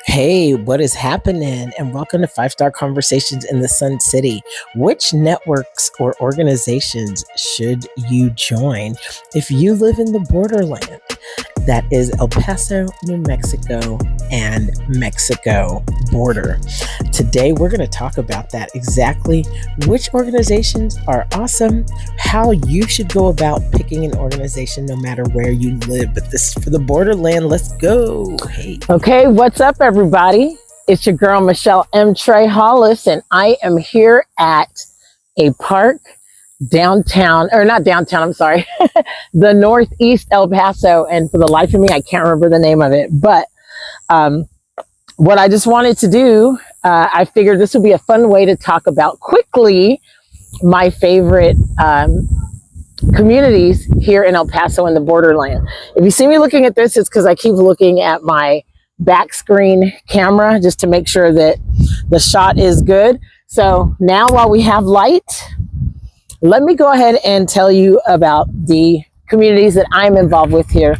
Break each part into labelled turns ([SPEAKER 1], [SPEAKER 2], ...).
[SPEAKER 1] Hey, what is happening? And welcome to Five Star Conversations in the Sun City. Which networks or organizations should you join if you live in the borderland? That is El Paso, New Mexico, and Mexico border. Today, we're going to talk about that exactly which organizations are awesome, how you should go about picking an organization no matter where you live. But this is for the borderland. Let's go. Hey.
[SPEAKER 2] Okay, what's up, everybody? It's your girl, Michelle M. Trey Hollis, and I am here at a park downtown, or not downtown, I'm sorry, the Northeast El Paso. And for the life of me, I can't remember the name of it. But what I just wanted to do, I figured this would be a fun way to talk about quickly my favorite communities here in El Paso and the borderland. If you see me looking at this, it's because I keep looking at my back screen camera just to make sure that the shot is good. So now while we have light, let me go ahead and tell you about the communities that I'm involved with here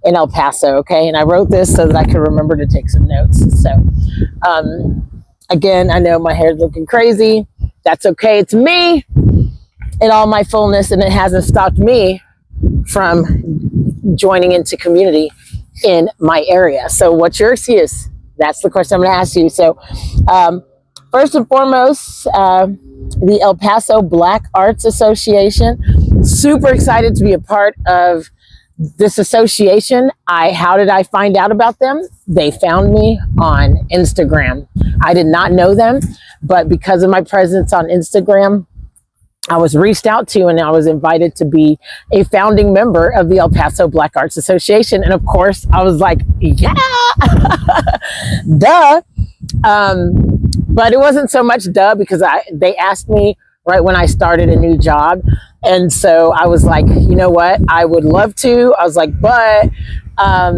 [SPEAKER 2] in El Paso, okay? And I wrote this so that I could remember to take some notes. So again, I know my hair's looking crazy. That's okay, it's me in all my fullness, and it hasn't stopped me from joining into community in my area. So what's your excuse? That's the question I'm going to ask you. So first and foremost, the El Paso Black Arts Association. Super excited to be a part of this association. How did I find out about them? They found me on Instagram. I did not know them, but because of my presence on Instagram, I was reached out to and I was invited to be a founding member of the El Paso Black Arts Association. And of course, I was like, yeah, duh. But it wasn't so much duh because they asked me right when I started a new job. And so I was like, you know what? I would love to. I was like, but I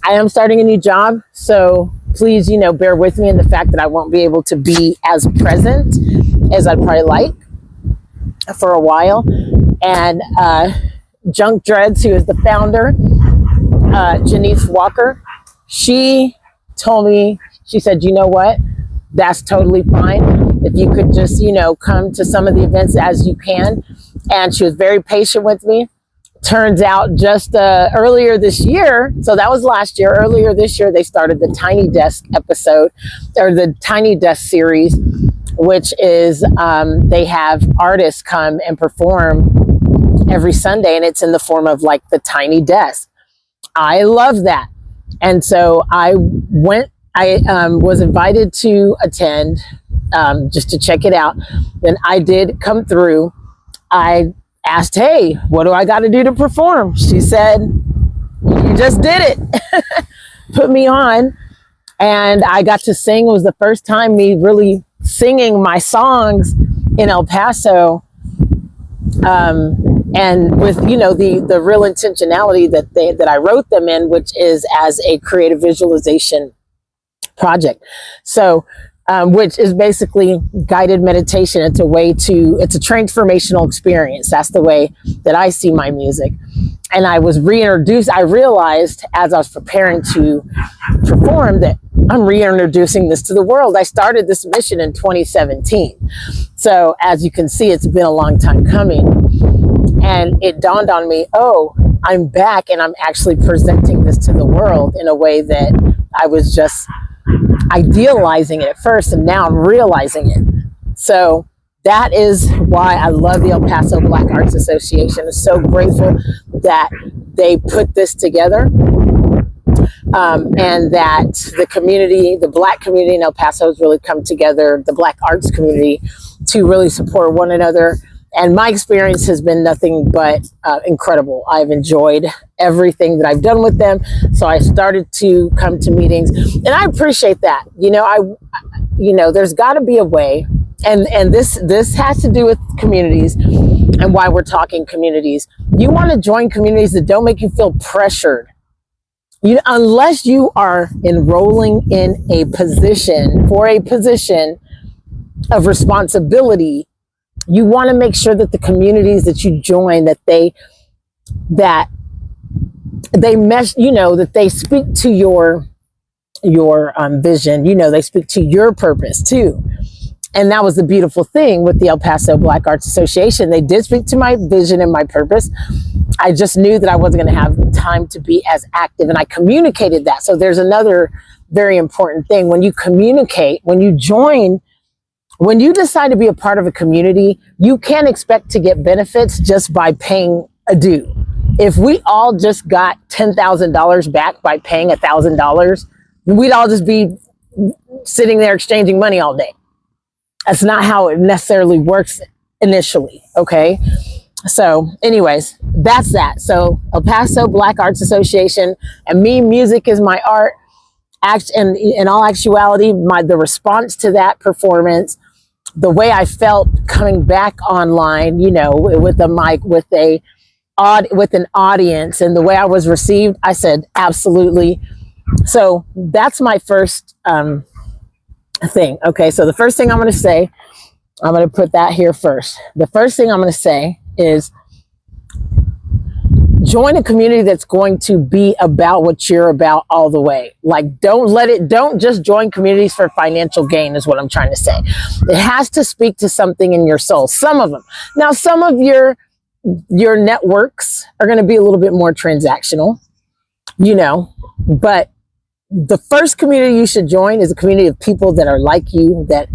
[SPEAKER 2] am starting a new job. So please, bear with me in the fact that I won't be able to be as present as I'd probably like for a while. And Junk Dreads, who is the founder, Janice Walker, she told me, she said, you know what? That's totally fine. If you could just, come to some of the events as you can. And she was very patient with me. Turns out just earlier this year, so that was last year, earlier this year, they started the Tiny Desk episode, or the Tiny Desk series, which is they have artists come and perform every Sunday, and it's in the form of like the Tiny Desk. I love that. And so I was invited to attend just to check it out. Then I did come through. I asked, hey, what do I got to do to perform? She said, you just did it. Put me on. And I got to sing. It was the first time me really singing my songs in El Paso. And with, the real intentionality that I wrote them in, which is as a creative visualization project. So, which is basically guided meditation. It's a transformational experience. That's the way that I see my music. And I was reintroduced. I realized as I was preparing to perform that I'm reintroducing this to the world. I started this mission in 2017. So as you can see, it's been a long time coming. And it dawned on me, oh, I'm back and I'm actually presenting this to the world in a way that I was just idealizing it at first, and now I'm realizing it. So that is why I love the El Paso Black Arts Association. I'm so grateful that they put this together, and that the community, the Black community in El Paso has really come together, the Black arts community, to really support one another. And my experience has been nothing but incredible. I've enjoyed everything that I've done with them. So I started to come to meetings, and I appreciate that. There's got to be a way, and this has to do with communities and why we're talking communities. You want to join communities that don't make you feel pressured. Unless you are enrolling in a position of responsibility, you want to make sure that the communities that you join, that they mesh, that they speak to your vision. They speak to your purpose too. And that was the beautiful thing with the El Paso Black Arts Association. They did speak to my vision and my purpose. I just knew that I wasn't going to have time to be as active, and I communicated that. So there's another very important thing. When you communicate, when you join, when you decide to be a part of a community, you can't expect to get benefits just by paying a due. If we all just got $10,000 back by paying $1,000, we'd all just be sitting there exchanging money all day. That's not how it necessarily works initially, okay? So anyways, that's that. So El Paso Black Arts Association, and me, music is my art. And in all actuality, the response to that performance, the way I felt coming back online, with a mic, with an audience, and the way I was received, I said, absolutely. So that's my first thing. Okay, so the first thing I'm going to say, I'm going to put that here first. The first thing I'm going to say is join a community that's going to be about what you're about all the way. Like, don't just join communities for financial gain is what I'm trying to say. It has to speak to something in your soul. Some of them. Now, some of your networks are going to be a little bit more transactional, but the first community you should join is a community of people that are like you, that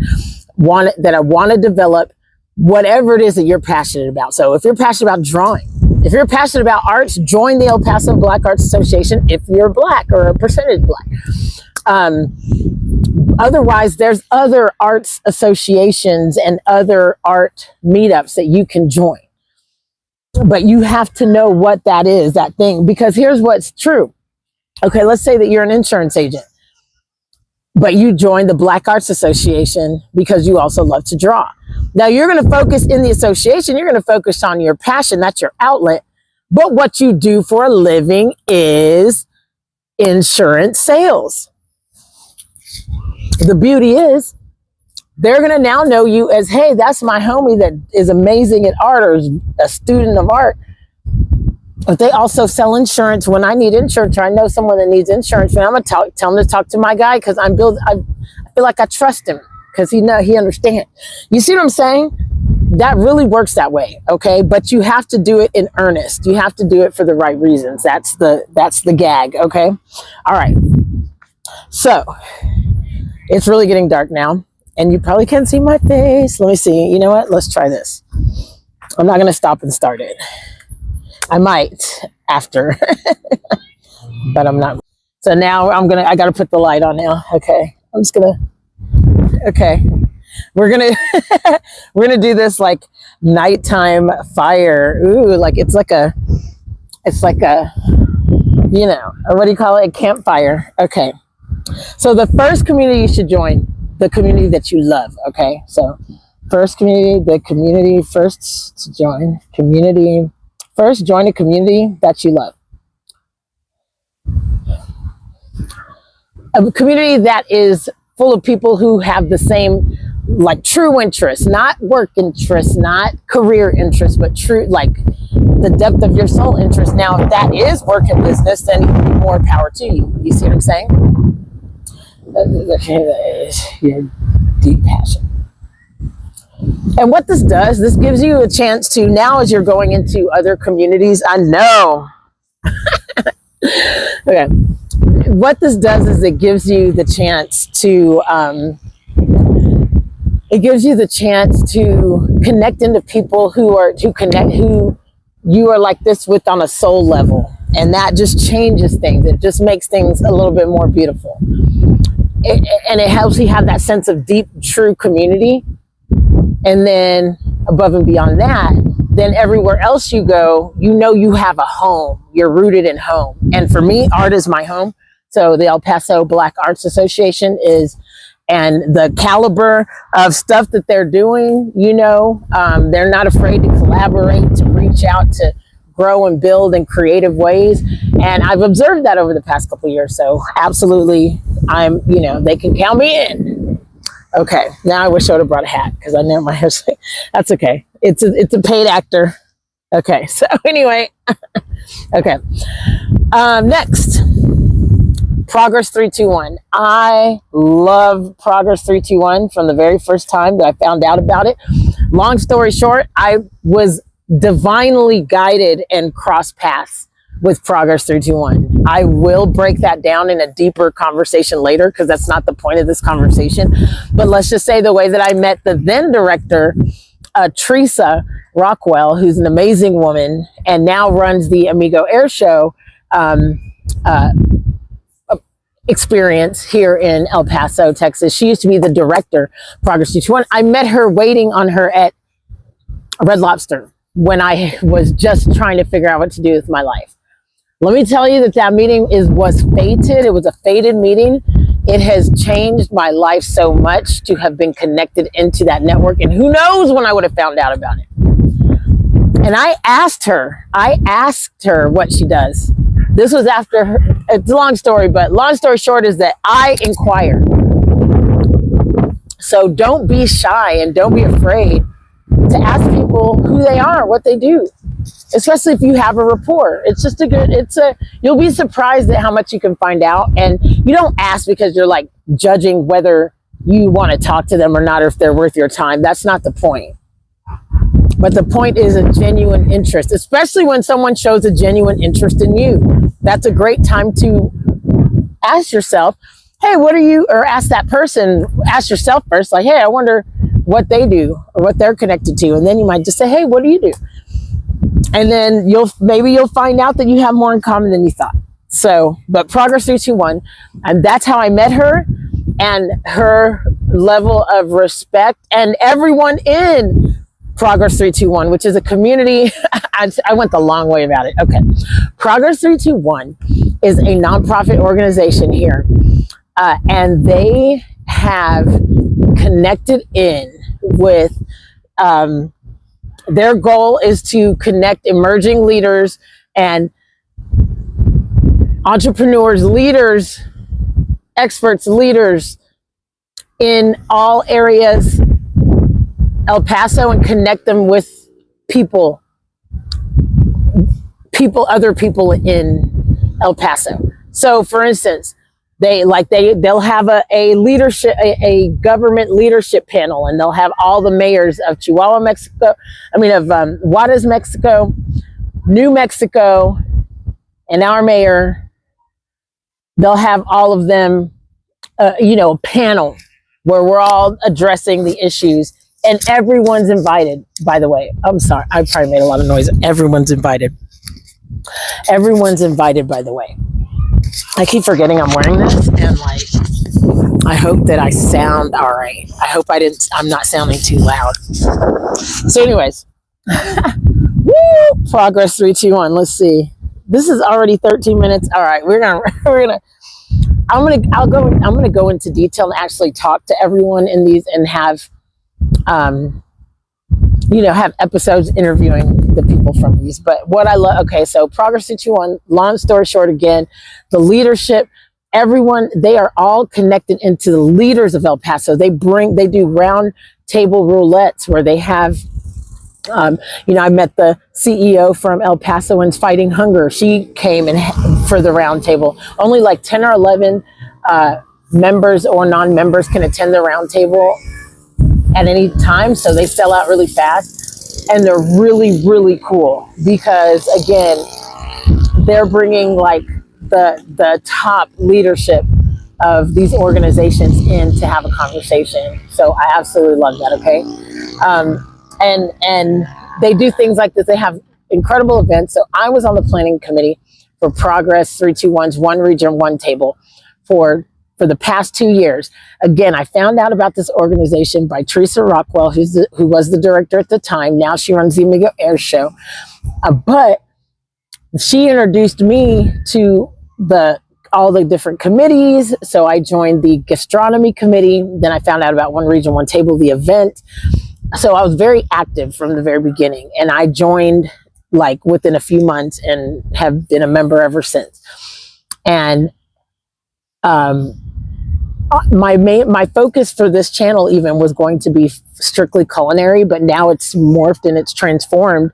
[SPEAKER 2] want to develop whatever it is that you're passionate about. So if you're passionate about drawing, if you're passionate about arts, join the El Paso Black Arts Association if you're Black or a percentage Black. Otherwise, there's other arts associations and other art meetups that you can join. But you have to know what that is, that thing, because here's what's true. Okay, let's say that you're an insurance agent, but you join the Black Arts Association because you also love to draw. Now you're going to focus in the association, you're going to focus on your passion, that's your outlet. But what you do for a living is insurance sales. The beauty is they're going to now know you as, hey, that's my homie that is amazing at art or is a student of art. But they also sell insurance. When I need insurance, or I know someone that needs insurance, and I'm going to tell them to talk to my guy because I feel like I trust him because he understands. You see what I'm saying? That really works that way, okay? But you have to do it in earnest. You have to do it for the right reasons. That's the gag, okay? All right. So it's really getting dark now, and you probably can't see my face. Let me see. You know what? Let's try this. I'm not going to stop and start it. I might after, but I'm not. So now I got to put the light on now. Okay. Okay. We're going to do this like nighttime fire. Ooh, like it's like a, what do you call it? A campfire. Okay. So the first community you should join, the community that you love. Okay. So first community, first to join community. First, join a community that you love. A community that is full of people who have the same, like, true interests, not work interests, not career interests, but true, like, the depth of your soul interest. Now, if that is work and business, then more power to you. You see what I'm saying? Your deep passion. And what this does, this gives you a chance to, now as you're going into other communities, I know. Okay. What this does is it gives you the chance to, connect into people who you are like this with on a soul level. And that just changes things. It just makes things a little bit more beautiful. And it helps you have that sense of deep, true community. And then above and beyond that, then everywhere else you go, you have a home. You're rooted in home. And for me, art is my home. So the El Paso Black Arts Association is, and the caliber of stuff that they're doing, they're not afraid to collaborate, to reach out, to grow and build in creative ways. And I've observed that over the past couple of years. So absolutely, they can count me in. Okay, now I wish I would have brought a hat because I know my hair's like, that's okay. It's a paid actor. Okay, so anyway, okay. Next, Progress 321. I love Progress 321 from the very first time that I found out about it. Long story short, I was divinely guided and crossed paths with Progress 321. I will break that down in a deeper conversation later because that's not the point of this conversation. But let's just say the way that I met the then director, Teresa Rockwell, who's an amazing woman and now runs the Amigo Air Show experience here in El Paso, Texas. She used to be the director, Progress 321. I met her waiting on her at Red Lobster when I was just trying to figure out what to do with my life. Let me tell you that meeting was fated. It was a fated meeting. It has changed my life so much to have been connected into that network. And who knows when I would have found out about it. And I asked her what she does. This was after her, it's a long story, but long story short is that I inquired. So don't be shy and don't be afraid to ask people who they are, what they do, especially if you have a rapport. It's just you'll be surprised at how much you can find out. And you don't ask because you're like judging whether you want to talk to them or not, or if they're worth your time. That's not the point. But the point is a genuine interest, especially when someone shows a genuine interest in you. That's a great time to ask yourself, hey, what are you, or ask that person, ask yourself first, like, hey, I wonder what they do or what they're connected to. And then you might just say, hey, what do you do? And then maybe you'll find out that you have more in common than you thought. So, but Progress 321, and that's how I met her, and her level of respect, and everyone in Progress 321, which is a community. I went the long way about it. Okay. Progress 321 is a nonprofit organization here. And they have connected in with, their goal is to connect emerging leaders and entrepreneurs, leaders, experts, leaders in all areas El Paso, and connect them with other people in El Paso. So for instance, they'll have a leadership, a government leadership panel, and they'll have all the mayors of Chihuahua, Mexico, Juarez, Mexico, New Mexico, and our mayor. They'll have all of them, a panel where we're all addressing the issues. And everyone's invited, by the way. I'm sorry, I probably made a lot of noise. Everyone's invited. Everyone's invited, by the way. I keep forgetting I'm wearing this, and I hope that I sound all right. I hope I'm not sounding too loud. So anyways, woo, Progress 321. Let's see. This is already 13 minutes. All right, I'm gonna go into detail and actually talk to everyone in these and have have episodes interviewing the people from these. But what I love, okay, so Progress 221, long story short, again, the leadership, everyone, they are all connected into the leaders of El Paso. They do round table roulettes where they have, I met the CEO from El Pasoans Fighting Hunger. She came for the round table. Only like 10 or 11 members or non-members can attend the round table at any time, so they sell out really fast, and they're really, really cool because again, they're bringing like the top leadership of these organizations in to have a conversation. So I absolutely love that. Okay, and they do things like this. They have incredible events. So I was on the planning committee for Progress 321's One Region, One Table for the past 2 years. Again, I found out about this organization by Teresa Rockwell, who was the director at the time. Now she runs the Amigo Air Show. But she introduced me to all the different committees. So I joined the gastronomy committee. Then I found out about One Region, One Table, the event. So I was very active from the very beginning. And I joined like within a few months and have been a member ever since. And my focus for this channel even was going to be strictly culinary, but now it's morphed and it's transformed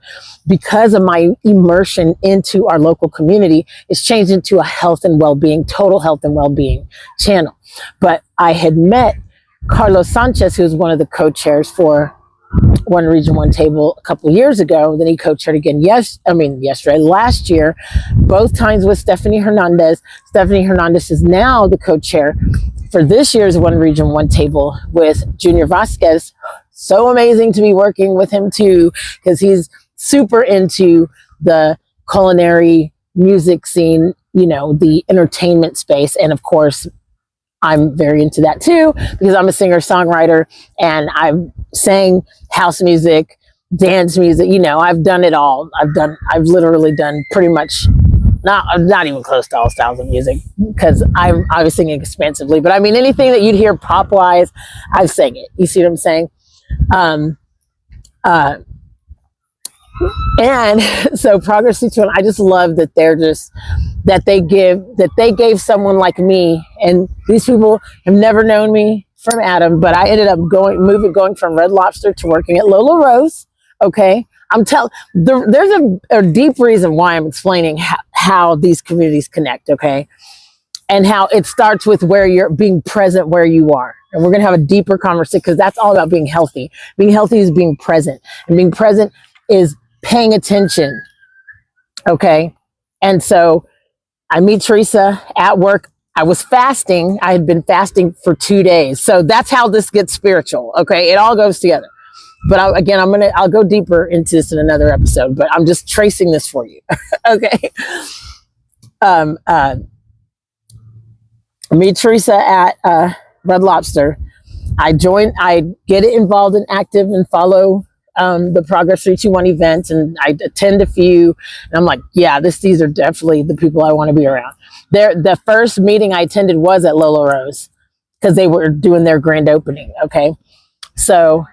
[SPEAKER 2] because of my immersion into our local community. It's changed into a health and well-being, total health and well-being channel. But I had met Carlos Sanchez, who's one of the co-chairs for One Region, One Table a couple of years ago. Then he co-chaired again last year, both times with Stephanie Hernandez. Stephanie Hernandez is now the co-chair for this year's One Region, One Table with Junior Vasquez. So amazing to be working with him too, because he's super into the culinary music scene, you know, the entertainment space. And of course, I'm very into that too, because I'm a singer-songwriter and I've sang house music, dance music, you know, I've done it all. I've literally done pretty much, not even close to all styles of music, because I was singing expansively, but I mean, anything that you'd hear pop-wise, I've sang it. You see what I'm saying? And so Progress C21, I just love that they gave someone like me, and these people have never known me from Adam, but I ended up going from Red Lobster to working at Lola Rose. Okay. There's a deep reason why I'm explaining how these communities connect. Okay. And how it starts with where you're being present, where you are. And we're going to have a deeper conversation, because that's all about being healthy. Being healthy is being present, and being present is paying attention. Okay. And so I meet Teresa at work. I was fasting. I had been fasting for 2 days. So that's how this gets spiritual. Okay. It all goes together. But I'll go deeper into this in another episode, but I'm just tracing this for you. Okay. Meet Teresa at Red Lobster. I get involved and active and follow the Progress 321 events, and I attend a few, and I'm like, yeah, these are definitely the people I want to be around. The first meeting I attended was at Lola Rose, because they were doing their grand opening. Okay. So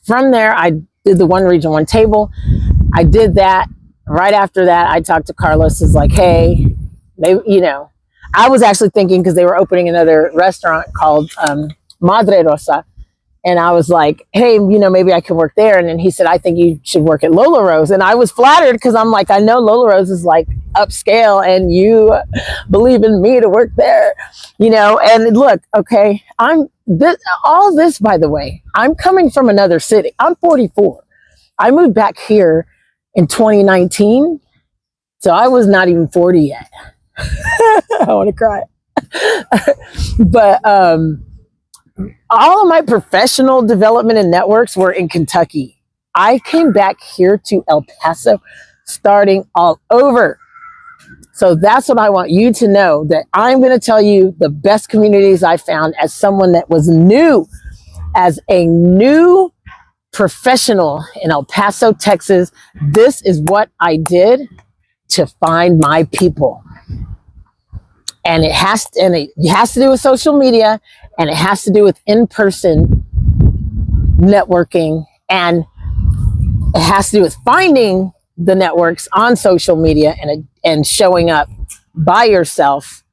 [SPEAKER 2] from there, I did the One Region, One Table. I did that. Right after that, I talked to Carlos. Is like, hey, maybe, you know, I was actually thinking, because they were opening another restaurant called Madre Rosa. And I was like, hey, you know, maybe I could work there. And then he said, I think you should work at Lola Rose. And I was flattered, because I'm like, I know Lola Rose is like upscale, and you believe in me to work there, you know. And look, okay, all this, by the way, I'm coming from another city. I'm 44. I moved back here in 2019. So I was not even 40 yet. I want to cry. But all of my professional development and networks were in Kentucky. I came back here to El Paso, starting all over. So that's what I want you to know, that I'm going to tell you the best communities I found as someone that was new, as a new professional in El Paso, Texas. This is what I did to find my people. And it has to do with social media, and it has to do with in-person networking, and it has to do with finding the networks on social media and showing up by yourself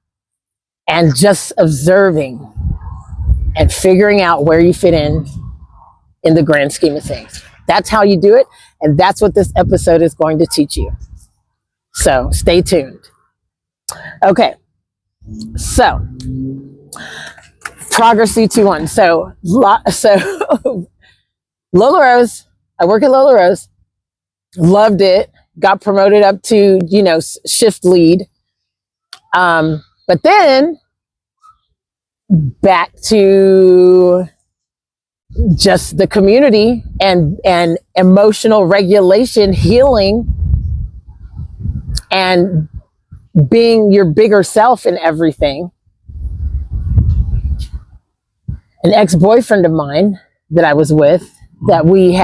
[SPEAKER 2] and just observing and figuring out where you fit in the grand scheme of things. That's how you do it, and that's what this episode is going to teach you. So stay tuned. Okay. So, Progress C21. So Lola Rose, I work at Lola Rose, loved it, got promoted up to, you know, shift lead. But then back to just the community and emotional regulation, healing, and being your bigger self in everything. An ex-boyfriend of mine that I was with, that we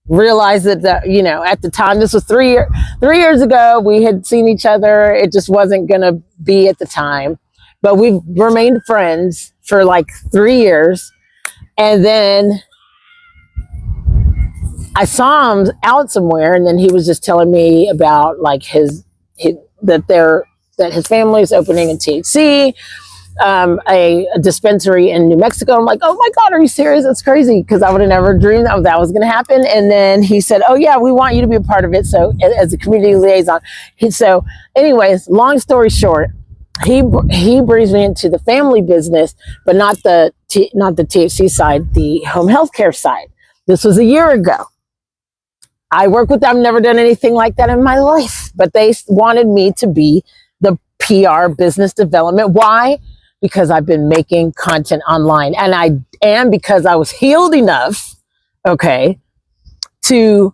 [SPEAKER 2] realized that, you know, at the time, this was 3 years ago, we had seen each other. It just wasn't going to be at the time, but we've remained friends for like 3 years. And then I saw him out somewhere, and then he was just telling me about like that his family is opening in THC, a dispensary in New Mexico. I'm like, oh my God, are you serious? That's crazy. Because I would have never dreamed that was going to happen. And then he said, oh yeah, we want you to be a part of it. So as a community liaison. So anyways, long story short, he brings me into the family business, but not the THC side, the home health care side. This was a year ago. I work with them, never done anything like that in my life, but they wanted me to be the PR business development. Why? Because I've been making content online, and because I was healed enough, okay, to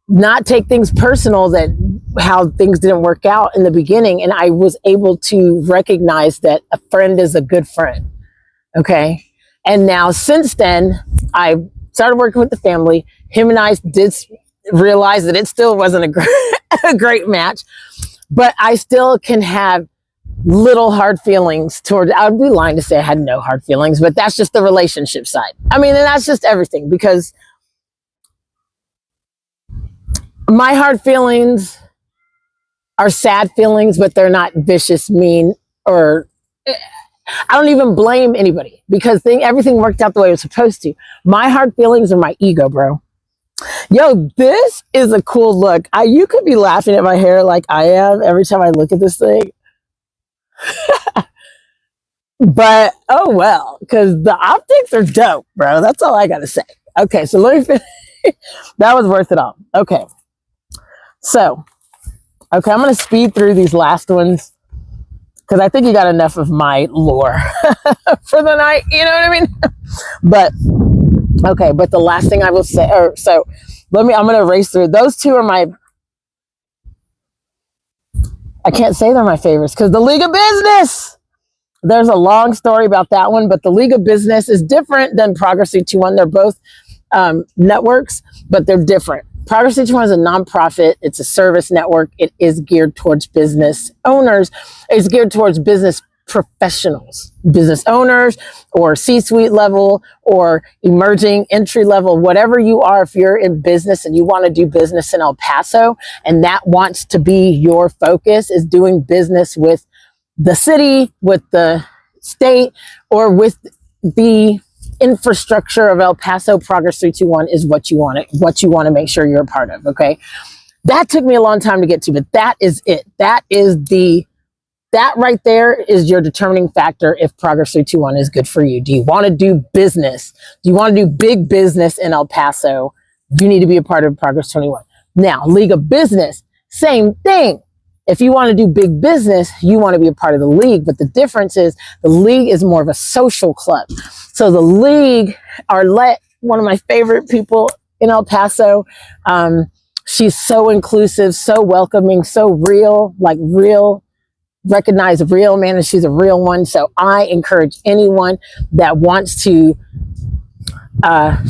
[SPEAKER 2] not take things personal, that how things didn't work out in the beginning. And I was able to recognize that a friend is a good friend. Okay. And now since then, I started working with the family. Him and I did realize that it still wasn't a great match, but I still can have little hard feelings toward, I would be lying to say I had no hard feelings, but that's just the relationship side. I mean, and that's just everything, because my hard feelings are sad feelings, but they're not vicious, mean, or I don't even blame anybody, because everything worked out the way it was supposed to. My hard feelings are my ego, bro. Yo, this is a cool look. You could be laughing at my hair like I am every time I look at this thing. But, oh well, because the optics are dope, bro. That's all I got to say. Okay, so let me finish. That was worth it all. Okay. So, okay, I'm going to speed through these last ones, because I think you got enough of my lore for the night. You know what I mean? But, okay, but the last thing I will say, I'm going to race through. Those two are I can't say they're my favorites, because the League of Business, there's a long story about that one, but the League of Business is different than Progress 321. They're both networks, but they're different. Progress 321 is a nonprofit. It's a service network. It is geared towards business owners. It's geared towards business professionals, business owners, or C-suite level, or emerging entry level, whatever you are. If you're in business and you want to do business in El Paso, and that wants to be your focus, is doing business with the city, with the state, or with the infrastructure of El Paso, Progress 321 is what you want to make sure you're a part of. Okay. That took me a long time to get to, but that is it. That right there is your determining factor if Progress 321 is good for you. Do you want to do business? Do you want to do big business in El Paso? You need to be a part of Progress 21. Now, League of Business, same thing. If you want to do big business, you want to be a part of the League. But the difference is the League is more of a social club. So the League one of my favorite people in El Paso. She's so inclusive, so welcoming, so real, recognize real, man, and she's a real one. So I encourage anyone that wants to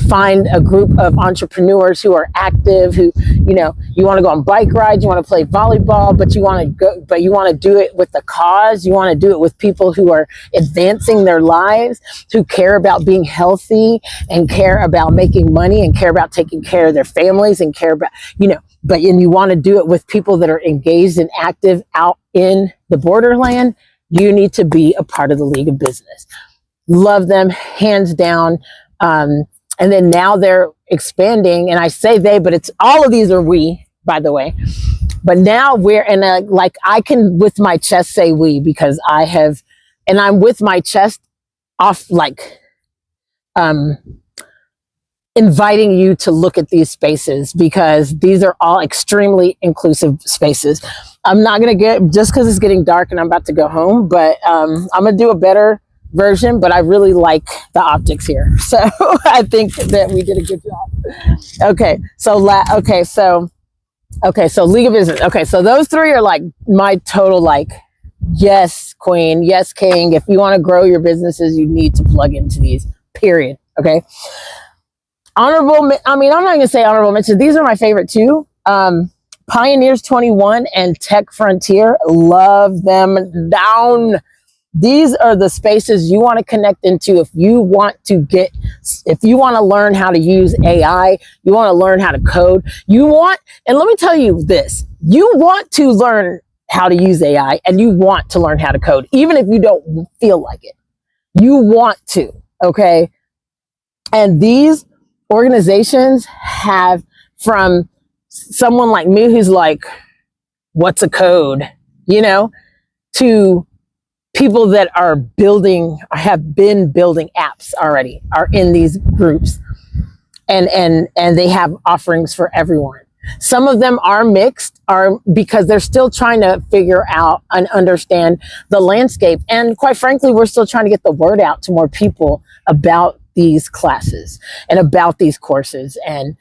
[SPEAKER 2] find a group of entrepreneurs who are active, who, you want to go on bike rides, you want to play volleyball, but you want to do it with the cause. You want to do it with people who are advancing their lives, who care about being healthy and care about making money and care about taking care of their families and care about, and you want to do it with people that are engaged and active out in the borderland. You need to be a part of the League of Business. Love them, hands down. And then now they're expanding, and I say they, but it's all of these are we, by the way. But now we're in I can with my chest say we, because I'm with my chest off, inviting you to look at these spaces, because these are all extremely inclusive spaces. I'm not going to just because it's getting dark and I'm about to go home, but I'm going to do a better version, but I really like the optics here. So I think that we did a good job. Okay. So League of Business. Okay. So those three are my total, yes, queen, yes, king. If you want to grow your businesses, you need to plug into these, period. Okay. I'm not going to say honorable mention. These are my favorite too. Pioneers 21 and Tech Frontier. Love them down. These are the spaces you want to connect into if you want to learn how to use AI, you want to learn how to code, and let me tell you this, you want to learn how to use AI and you want to learn how to code, even if you don't feel like it, you want to, okay? And these organizations have, from someone like me who's like, what's a code, you know, to people that are building, have been building apps already, are in these groups, and they have offerings for everyone. Some of them are mixed, are because they're still trying to figure out and understand the landscape. And quite frankly, we're still trying to get the word out to more people about these classes and about these courses. And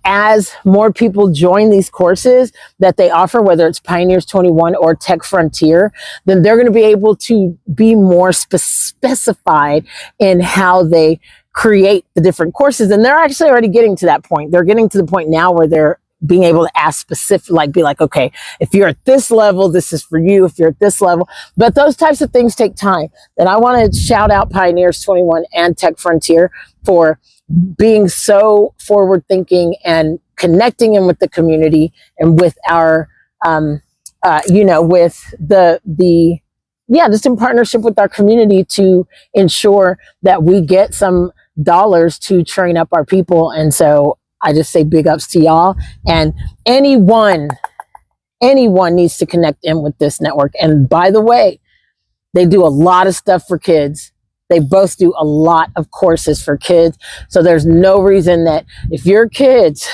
[SPEAKER 2] as more people join these courses that they offer, whether it's Pioneers 21 or Tech Frontier, then they're going to be able to be more specified in how they create the different courses. And they're actually already getting to that point. They're getting to the point now where they're being able to ask specific, like be like, okay, if you're at this level, this is for you. If you're at this level, but those types of things take time. And I want to shout out Pioneers 21 and Tech Frontier for being so forward thinking and connecting in with the community and with our, with just in partnership with our community to ensure that we get some dollars to train up our people. And so I just say big ups to y'all, and anyone needs to connect in with this network. And by the way, they do a lot of stuff for kids. They both do a lot of courses for kids. So there's no reason that if your kids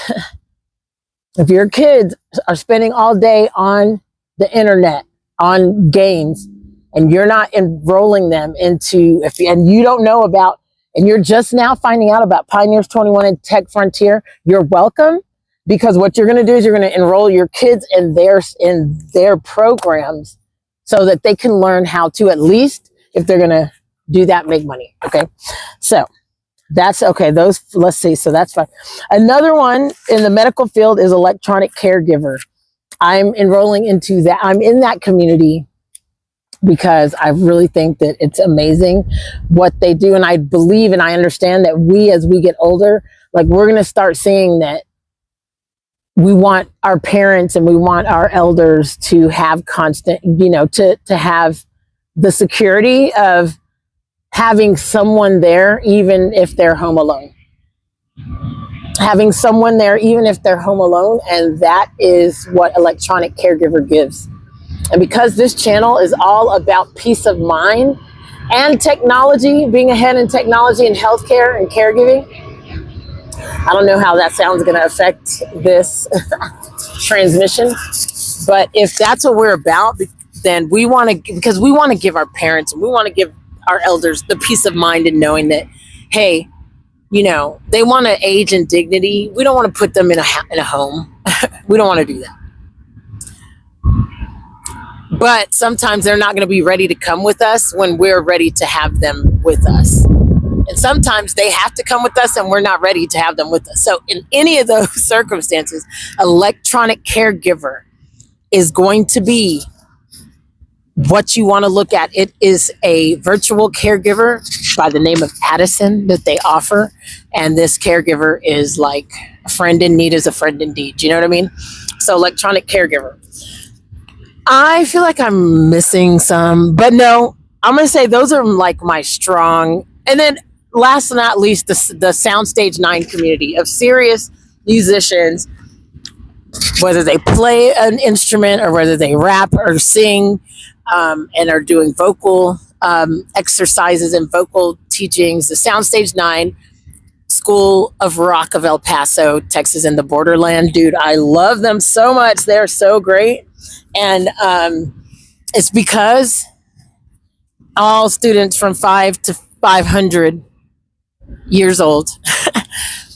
[SPEAKER 2] are spending all day on the internet, on games, and you're not enrolling them into, and you don't know about, and you're just now finding out about Pioneers 21 and Tech Frontier, you're welcome, because what you're going to do is you're going to enroll your kids in their programs so that they can learn how to, at least if they're going to do that, make money. Okay. So that's okay. Let's see. So that's fine. Another one in the medical field is electronic caregiver. I'm enrolling into that. I'm in that community because I really think that it's amazing what they do. And I believe and I understand that as we get older, like we're going to start seeing that we want our parents and we want our elders to have constant, to have the security of having someone there, even if they're home alone. Having someone there, even if they're home alone. And that is what electronic caregiver gives. And because this channel is all about peace of mind and technology, being ahead in technology and healthcare and caregiving, I don't know how that sounds going to affect this transmission, but if that's what we're about, then we want to, because we want to give our parents and we want to give our elders the peace of mind and knowing that, hey, they want to age in dignity. We don't want to put them in a home. We don't want to do that. But sometimes they're not going to be ready to come with us when we're ready to have them with us. And sometimes they have to come with us and we're not ready to have them with us. So in any of those circumstances, electronic caregiver is going to be what you want to look at. It is a virtual caregiver by the name of Addison that they offer. And this caregiver is like a friend in need is a friend indeed. Do you know what I mean? So electronic caregiver. I feel like I'm missing some, but no, I'm going to say those are like my strong. And then last but not least, the Soundstage 9 community of serious musicians, whether they play an instrument or whether they rap or sing, and are doing vocal exercises and vocal teachings. The Soundstage 9 School of Rock of El Paso, Texas, in the borderland. Dude, I love them so much. They're so great. And it's because all students from 5 to 500 years old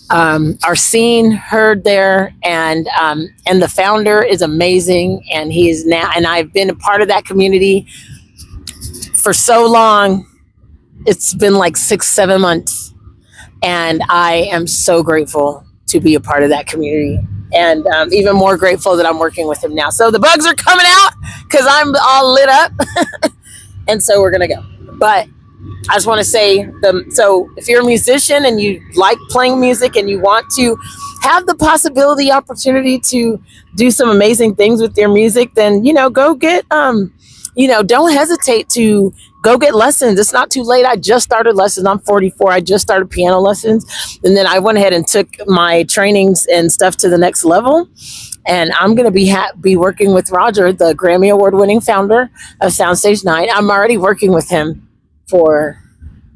[SPEAKER 2] are seen, heard there, and the founder is amazing, and he is now, and I've been a part of that community for so long. It's been like 6-7 months, and I am so grateful to be a part of that community, and even more grateful that I'm working with him now. So the bugs are coming out because I'm all lit up, and so we're gonna go. But I just want to say, so if you're a musician and you like playing music and you want to have the possibility, opportunity to do some amazing things with your music, then, go get, don't hesitate to go get lessons. It's not too late. I just started lessons. I'm 44. I just started piano lessons. And then I went ahead and took my trainings and stuff to the next level. And I'm going to be working with Roger, the Grammy Award winning founder of Soundstage 9. I'm already working with him for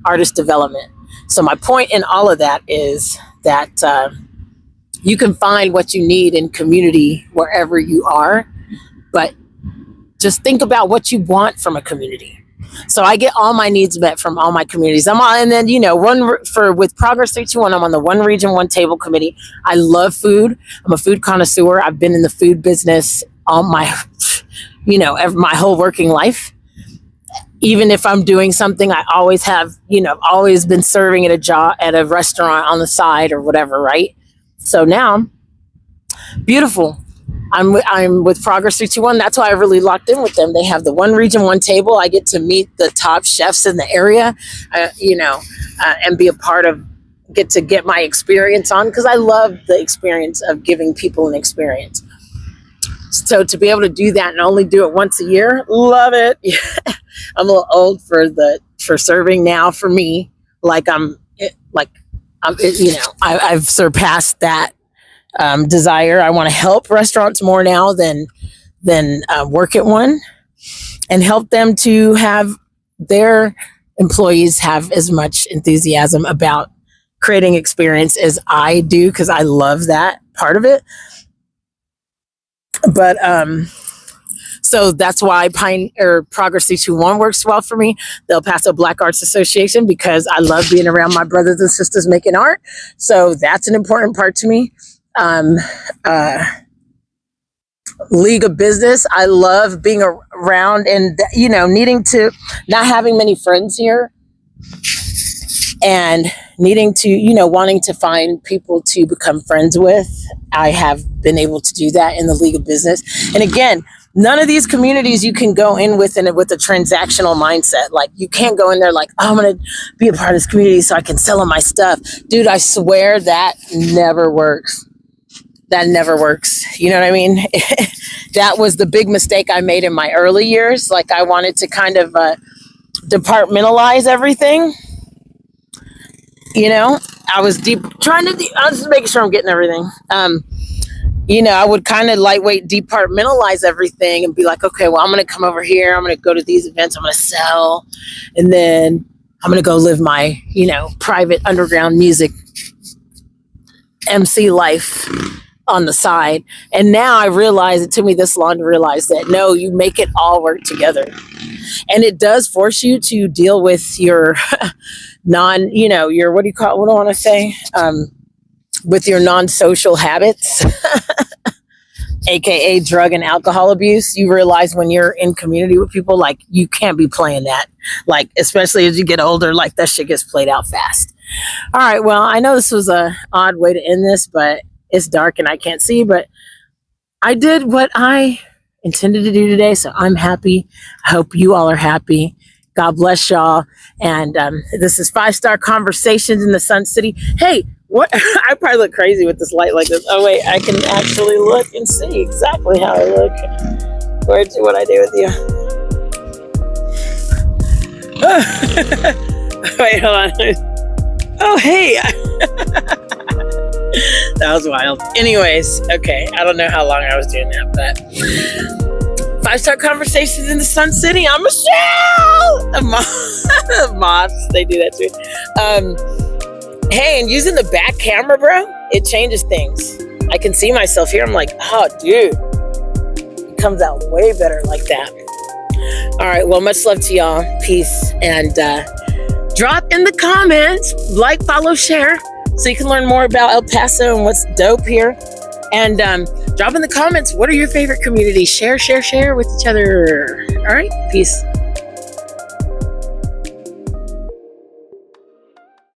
[SPEAKER 2] artist development. So my point in all of that is that you can find what you need in community wherever you are, but just think about what you want from a community. So I get all my needs met from all my communities. And then, with Progress 321, I'm on the One Region, One Table committee. I love food. I'm a food connoisseur. I've been in the food business all my, my whole working life. Even if I'm doing something, I always have, always been serving at a restaurant on the side or whatever, right? So now, beautiful. I'm with Progress 321. That's why I really locked in with them. They have the One Region, One Table. I get to meet the top chefs in the area, and be a part of, get my experience on, because I love the experience of giving people an experience. So to be able to do that and only do it once a year, love it. I'm a little old for serving now. For me, I've surpassed that desire. I want to help restaurants more now than work at one, and help them to have their employees have as much enthusiasm about creating experience as I do, because I love that part of it. But so that's why Progress 321 works well for me. The El Paso Black Arts Association, because I love being around my brothers and sisters making art. So that's an important part to me. League of Business. I love being around and, needing to, not having many friends here, and needing to, wanting to find people to become friends with. I have been able to do that in the League of Business. And again, none of these communities you can go in with a transactional mindset. Like, you can't go in there like, oh, I'm going to be a part of this community so I can sell them my stuff. Dude, I swear that never works. That never works. You know what I mean? That was the big mistake I made in my early years. Like, I wanted to kind of departmentalize everything. I was I was just making sure I'm getting everything. I would kind of lightweight departmentalize everything and be like, okay, well, I'm going to come over here. I'm going to go to these events. I'm going to sell. And then I'm going to go live my, private underground music MC life on the side. And now I realize, it took me this long to realize that no, you make it all work together. And it does force you to deal with your your, what do I want to say? With your non-social habits, AKA drug and alcohol abuse. You realize when you're in community with people, like, you can't be playing that. Like, especially as you get older, like, that shit gets played out fast. All right. Well, I know this was a odd way to end this, but it's dark and I can't see, but I did what I intended to do today. So I'm happy. I hope you all are happy. God bless y'all. And this is 5-Star Conversations in the Sun City. Hey, what? I probably look crazy with this light like this. Oh, wait, I can actually look and see exactly how I look. Where's what I do with you? Wait, hold on. Oh, hey. That was wild. Anyways, okay. I don't know how long I was doing that, but 5-Star Conversations in the Sun City. I'm Michelle. The moths, they do that too. Hey, and using the back camera, bro, it changes things. I can see myself here. I'm like, oh, dude, it comes out way better like that. All right. Well, much love to y'all. Peace. And drop in the comments, like, follow, share, so you can learn more about El Paso and what's dope here. And drop in the comments, what are your favorite communities? Share with each other. All right. Peace.